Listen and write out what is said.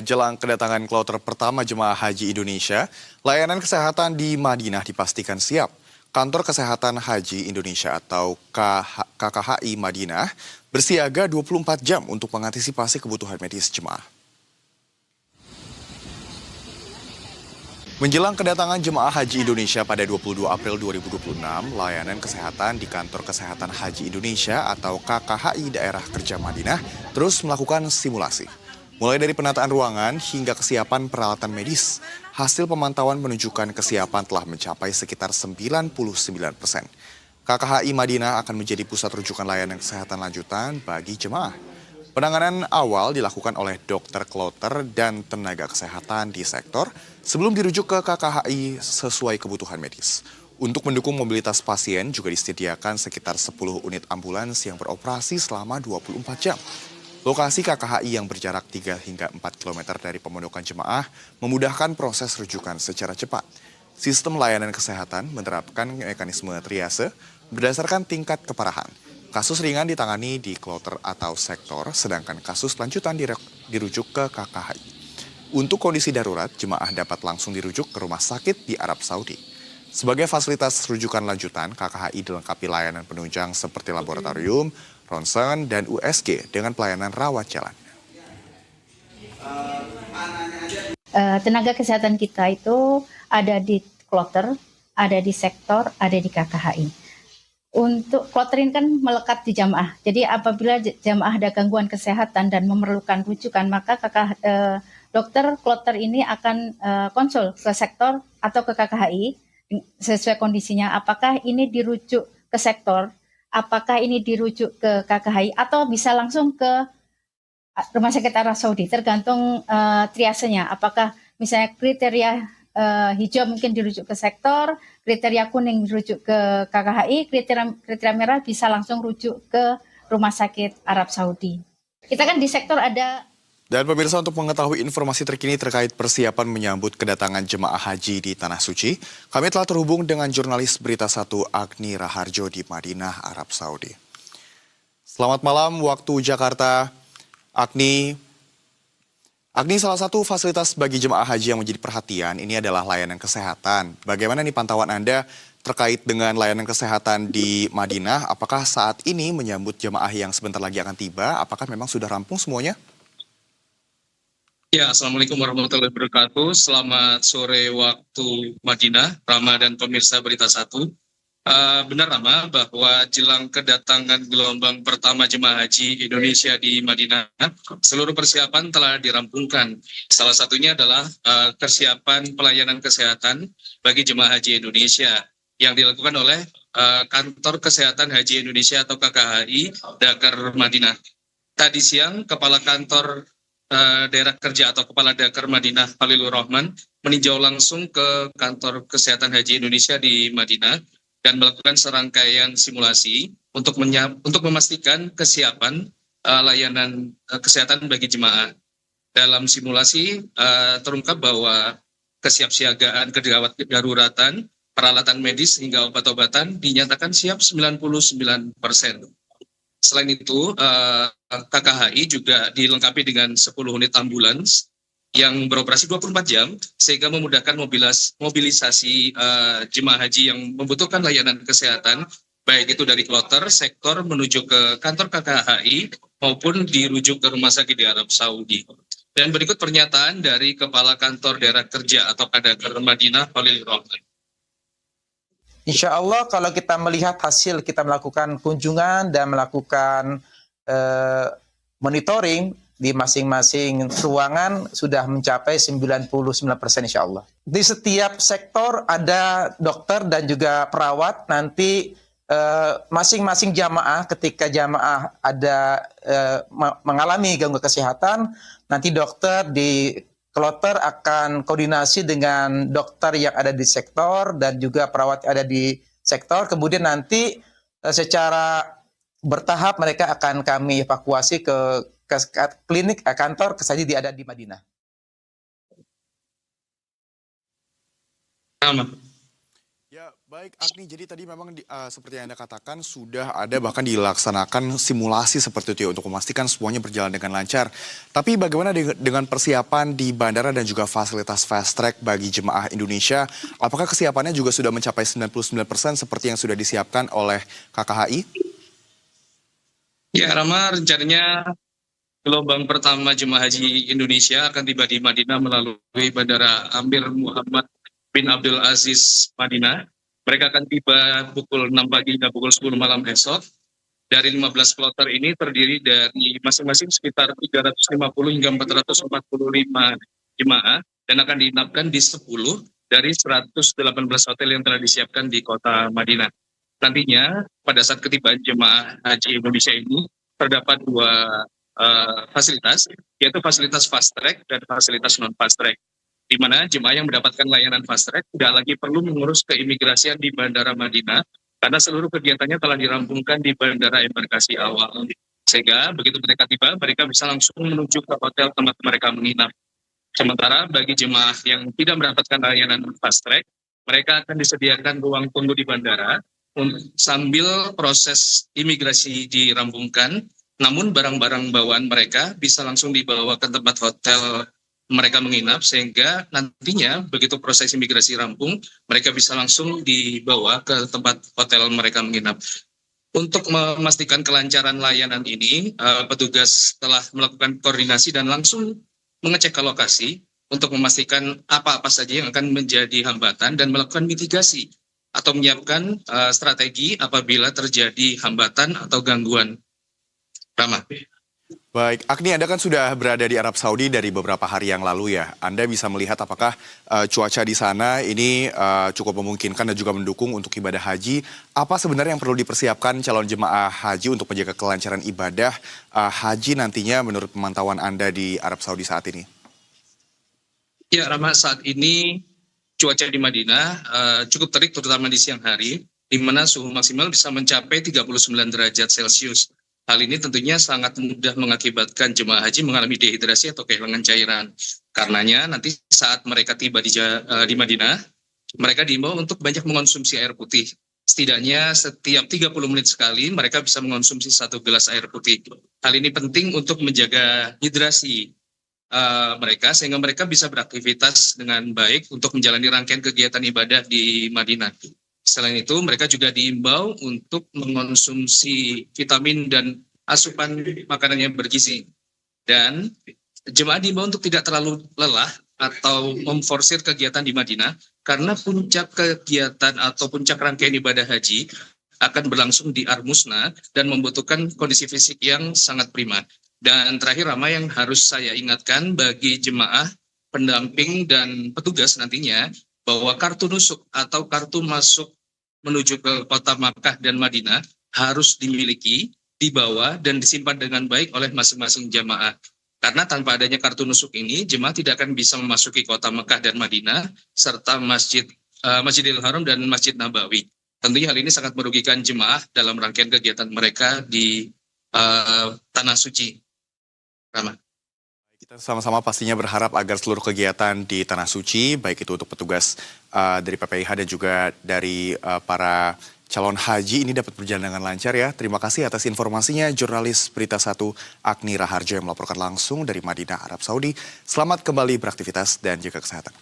Jelang kedatangan kloter pertama jemaah haji Indonesia, layanan kesehatan di Madinah dipastikan siap. Kantor Kesehatan Haji Indonesia atau KKHI Madinah bersiaga 24 jam untuk mengantisipasi kebutuhan medis jemaah. Menjelang kedatangan jemaah haji Indonesia pada 22 April 2026, layanan kesehatan di Kantor Kesehatan Haji Indonesia atau KKHI Daerah Kerja Madinah terus melakukan simulasi. Mulai dari penataan ruangan hingga kesiapan peralatan medis, hasil pemantauan menunjukkan kesiapan telah mencapai sekitar 99%. KKHI Madinah akan menjadi pusat rujukan layanan kesehatan lanjutan bagi jemaah. Penanganan awal dilakukan oleh dokter kloter dan tenaga kesehatan di sektor sebelum dirujuk ke KKHI sesuai kebutuhan medis. Untuk mendukung mobilitas pasien juga disediakan sekitar 10 unit ambulans yang beroperasi selama 24 jam. Lokasi KKHI yang berjarak 3 hingga 4 km dari pemondokan jemaah memudahkan proses rujukan secara cepat. Sistem layanan kesehatan menerapkan mekanisme triase berdasarkan tingkat keparahan. Kasus ringan ditangani di kloter atau sektor, sedangkan kasus lanjutan dirujuk ke KKHI. Untuk kondisi darurat, jemaah dapat langsung dirujuk ke rumah sakit di Arab Saudi. Sebagai fasilitas rujukan lanjutan, KKHI dilengkapi layanan penunjang seperti laboratorium, ronsen, dan USG dengan pelayanan rawat jalan. Tenaga kesehatan kita itu ada di kloter, ada di sektor, ada di KKHI. Untuk kloter ini kan melekat di jamaah. Jadi apabila jamaah ada gangguan kesehatan dan memerlukan rujukan, maka dokter kloter ini akan konsul ke sektor atau ke KKHI sesuai kondisinya. Apakah ini dirujuk ke sektor, apakah ini dirujuk ke KKHI, atau bisa langsung ke Rumah Sakit Arab Saudi, tergantung triasenya. Apakah misalnya kriteria hijau mungkin dirujuk ke sektor, kriteria kuning dirujuk ke KKHI, kriteria merah bisa langsung rujuk ke Rumah Sakit Arab Saudi. Kita kan di sektor ada. Dan pemirsa, untuk mengetahui informasi terkini terkait persiapan menyambut kedatangan jemaah haji di Tanah Suci, kami telah terhubung dengan jurnalis Berita 1 Agni Raharjo di Madinah, Arab Saudi. Selamat malam waktu Jakarta, Agni. Agni, salah satu fasilitas bagi jemaah haji yang menjadi perhatian ini adalah layanan kesehatan. Bagaimana nih pantauan Anda terkait dengan layanan kesehatan di Madinah? Apakah saat ini menyambut jemaah yang sebentar lagi akan tiba? Apakah memang sudah rampung semuanya? Ya, Assalamualaikum warahmatullahi wabarakatuh. Selamat sore waktu Madinah, Rama dan pemirsa Berita 1. Benar Rama, bahwa jelang kedatangan gelombang pertama jemaah haji Indonesia di Madinah, seluruh persiapan telah dirampungkan. Salah satunya adalah kesiapan pelayanan kesehatan bagi jemaah haji Indonesia yang dilakukan oleh Kantor Kesehatan Haji Indonesia atau KKHI Dakar Madinah. Tadi siang, Kepala Kantor Daerah Kerja atau Kepala Dakar Madinah Khalilur Rahman meninjau langsung ke Kantor Kesehatan Haji Indonesia di Madinah dan melakukan serangkaian simulasi untuk memastikan kesiapan layanan kesehatan bagi jemaah. Dalam simulasi terungkap bahwa kesiapsiagaan kegawat daruratan, peralatan medis hingga obat-obatan dinyatakan siap 99%. Selain itu, KKHI juga dilengkapi dengan 10 unit ambulans yang beroperasi 24 jam, sehingga memudahkan mobilisasi jemaah haji yang membutuhkan layanan kesehatan, baik itu dari kloter, sektor, menuju ke kantor KKHI, maupun dirujuk ke rumah sakit di Arab Saudi. Dan berikut pernyataan dari Kepala Kantor Daerah Kerja atau Kadakar Madinah, Khalilur Rahman. Insya Allah kalau kita melihat hasil kita melakukan kunjungan dan melakukan monitoring di masing-masing ruangan sudah mencapai 99% insya Allah. Di setiap sektor ada dokter dan juga perawat. Nanti masing-masing jamaah ketika jamaah ada mengalami gangguan kesehatan, nanti dokter di kloter akan koordinasi dengan dokter yang ada di sektor dan juga perawat yang ada di sektor. Kemudian nanti secara bertahap mereka akan kami evakuasi ke klinik kantor kesaji ada di Madinah. Ya, baik Agni. Jadi tadi memang seperti yang Anda katakan sudah ada bahkan dilaksanakan simulasi seperti itu ya untuk memastikan semuanya berjalan dengan lancar. Tapi bagaimana dengan persiapan di bandara dan juga fasilitas fast track bagi jemaah Indonesia? Apakah kesiapannya juga sudah mencapai 99% seperti yang sudah disiapkan oleh KKHI? Ya, Rama, rencananya gelombang pertama jemaah haji Indonesia akan tiba di Madinah melalui Bandara Amir Muhammad bin Abdul Aziz Madinah. Mereka akan tiba pukul 6 pagi hingga pukul 10 malam esok. Dari 15 kloter ini terdiri dari masing-masing sekitar 350 hingga 445 jemaah dan akan diinapkan di 10 dari 118 hotel yang telah disiapkan di kota Madinah. Nantinya pada saat ketibaan jemaah haji Indonesia ini terdapat dua fasilitas, yaitu fasilitas fast track dan fasilitas non fast track, di mana jemaah yang mendapatkan layanan fast track tidak lagi perlu mengurus keimigrasian di Bandara Madinah karena seluruh kegiatannya telah dirampungkan di Bandara Embarkasi awal. Sehingga begitu mereka tiba, mereka bisa langsung menuju ke hotel tempat mereka menginap. Sementara bagi jemaah yang tidak mendapatkan layanan fast track, mereka akan disediakan ruang tunggu di bandara sambil proses imigrasi dirampungkan, namun barang-barang bawaan mereka bisa langsung dibawa ke tempat hotel mereka menginap, sehingga nantinya begitu proses imigrasi rampung, mereka bisa langsung dibawa ke tempat hotel mereka menginap. Untuk memastikan kelancaran layanan ini, petugas telah melakukan koordinasi dan langsung mengecek ke lokasi untuk memastikan apa-apa saja yang akan menjadi hambatan dan melakukan mitigasi atau menyiapkan strategi apabila terjadi hambatan atau gangguan. Rama. Baik, Agni, Anda kan sudah berada di Arab Saudi dari beberapa hari yang lalu ya. Anda bisa melihat apakah cuaca di sana ini cukup memungkinkan dan juga mendukung untuk ibadah haji. Apa sebenarnya yang perlu dipersiapkan calon jemaah haji untuk menjaga kelancaran ibadah haji nantinya menurut pemantauan Anda di Arab Saudi saat ini? Ya, Rama, saat ini cuaca di Madinah cukup terik terutama di siang hari, di mana suhu maksimal bisa mencapai 39 derajat Celcius. Hal ini tentunya sangat mudah mengakibatkan jemaah haji mengalami dehidrasi atau kehilangan cairan. Karenanya nanti saat mereka tiba di Madinah, mereka diimbau untuk banyak mengonsumsi air putih. Setidaknya setiap 30 menit sekali mereka bisa mengonsumsi 1 gelas air putih. Hal ini penting untuk menjaga hidrasi mereka sehingga mereka bisa beraktivitas dengan baik untuk menjalani rangkaian kegiatan ibadah di Madinah. Selain itu, mereka juga diimbau untuk mengonsumsi vitamin dan asupan makanan yang bergizi. Dan jemaah diimbau untuk tidak terlalu lelah atau memforsir kegiatan di Madinah karena puncak kegiatan atau puncak rangkaian ibadah haji akan berlangsung di Armusna dan membutuhkan kondisi fisik yang sangat prima. Dan terakhir, Rama, yang harus saya ingatkan bagi jemaah, pendamping, dan petugas nantinya bahwa kartu nusuk atau kartu masuk menuju ke kota Makkah dan Madinah harus dimiliki, dibawa, dan disimpan dengan baik oleh masing-masing jemaah. Karena tanpa adanya kartu nusuk ini, jemaah tidak akan bisa memasuki kota Makkah dan Madinah, serta Masjidil Haram dan Masjid Nabawi. Tentunya hal ini sangat merugikan jemaah dalam rangkaian kegiatan mereka di Tanah Suci. Rama. Kita sama-sama pastinya berharap agar seluruh kegiatan di Tanah Suci, baik itu untuk petugas dari PPIH dan juga dari para calon haji ini dapat berjalan dengan lancar ya. Terima kasih atas informasinya, jurnalis Berita 1 Agni Raharjo yang melaporkan langsung dari Madinah, Arab Saudi. Selamat kembali beraktivitas dan jaga kesehatan.